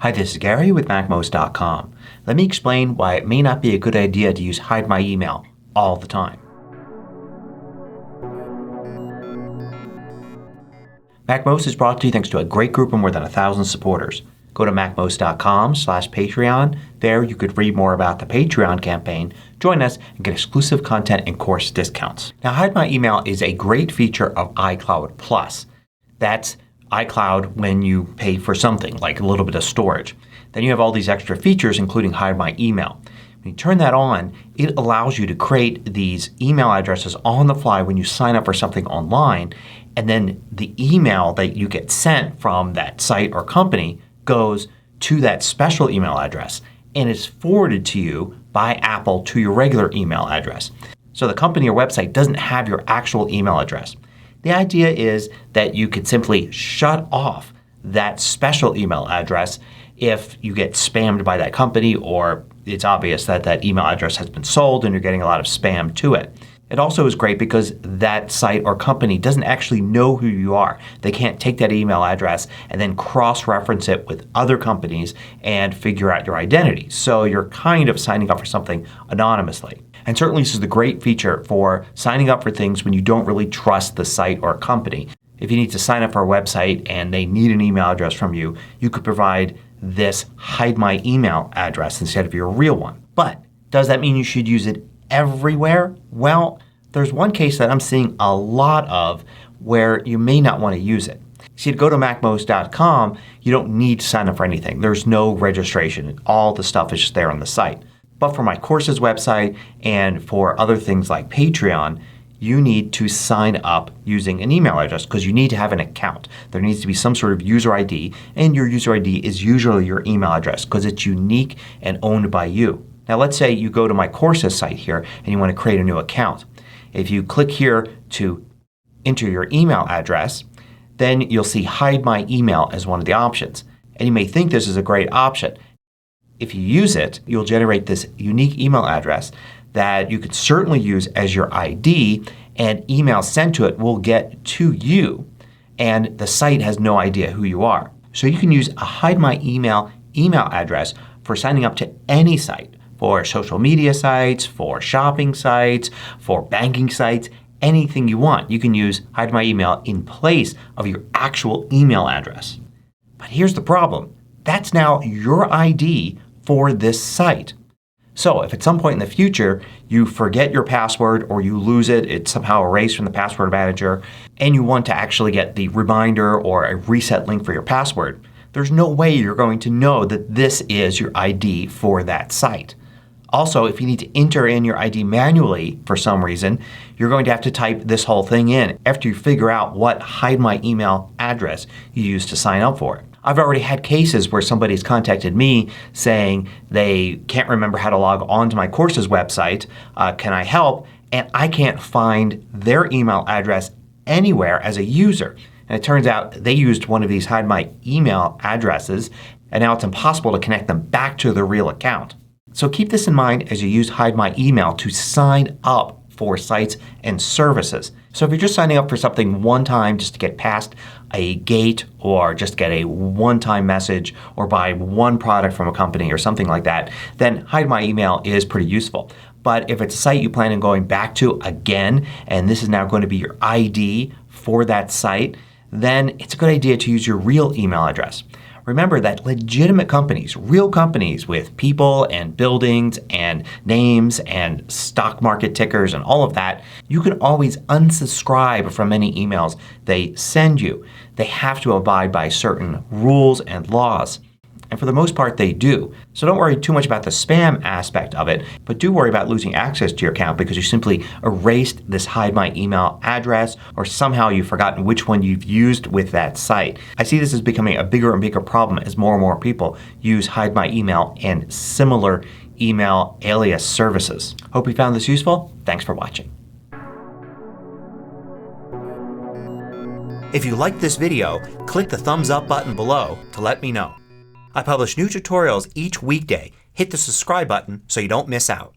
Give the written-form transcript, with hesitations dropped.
Hi, this is Gary with MACMOST.com. Let me explain why it may not be a good idea to use Hide My Email all the time. MACMOST is brought to you thanks to a great group of more than 1,000 supporters. Go to MACMOST.com/Patreon. There you could read more about the Patreon campaign, join us, and get exclusive content and course discounts. Now, Hide My Email is a great feature of iCloud Plus. That's iCloud when you pay for something like a little bit of storage. Then you have all these extra features including Hide My Email. When you turn that on, it allows you to create these email addresses on the fly when you sign up for something online, and then the email that you get sent from that site or company goes to that special email address and is forwarded to you by Apple to your regular email address. So the company or website doesn't have your actual email address. The idea is that you could simply shut off that special email address if you get spammed by that company or it's obvious that that email address has been sold and you're getting a lot of spam to it. It also is great because that site or company doesn't actually know who you are. They can't take that email address and then cross-reference it with other companies and figure out your identity. So you're kind of signing up for something anonymously. And certainly this is the great feature for signing up for things when you don't really trust the site or company. If you need to sign up for a website and they need an email address from you, you could provide this Hide My Email address instead of your real one. But does that mean you should use it everywhere? Well, there's one case that I'm seeing a lot of where you may not want to use it. See, to go to MACMOST.com, you don't need to sign up for anything. There's no registration. All the stuff is just there on the site. But for my courses website and for other things like Patreon, you need to sign up using an email address because you need to have an account. There needs to be some sort of user ID, and your user ID is usually your email address because it's unique and owned by you. Now let's say you go to my courses site here and you want to create a new account. If you click here to enter your email address, then you'll see Hide My Email as one of the options. And you may think this is a great option. If you use it, you'll generate this unique email address that you could certainly use as your ID, and emails sent to it will get to you and the site has no idea who you are. So you can use a Hide My Email address for signing up to any site. For social media sites, for shopping sites, for banking sites, anything you want. You can use Hide My Email in place of your actual email address. But here's the problem. That's now your ID for this site. So if at some point in the future you forget your password or you lose it, it's somehow erased from the password manager, and you want to actually get the reminder or a reset link for your password, there's no way you're going to know that this is your ID for that site. Also, if you need to enter in your ID manually for some reason, you're going to have to type this whole thing in after you figure out what Hide My Email address you used to sign up for it. I've already had cases where somebody's contacted me saying they can't remember how to log on to my courses website. Can I help? And I can't find their email address anywhere as a user. And it turns out they used one of these Hide My Email addresses, and now it's impossible to connect them back to their real account. So keep this in mind as you use Hide My Email to sign up for sites and services. So if you're just signing up for something one time just to get past a gate or just get a one-time message or buy one product from a company or something like that, then Hide My Email is pretty useful. But if it's a site you plan on going back to again and this is now going to be your ID for that site, then it's a good idea to use your real email address. Remember that legitimate companies, real companies with people and buildings and names and stock market tickers and all of that, you can always unsubscribe from any emails they send you. They have to abide by certain rules and laws. And for the most part they do. So don't worry too much about the spam aspect of it, but do worry about losing access to your account because you simply erased this Hide My Email address or somehow you've forgotten which one you've used with that site. I see this as becoming a bigger and bigger problem as more and more people use Hide My Email and similar email alias services. Hope you found this useful. Thanks for watching. If you liked this video, click the thumbs up button below to let me know. I publish new tutorials each weekday. Hit the subscribe button so you don't miss out.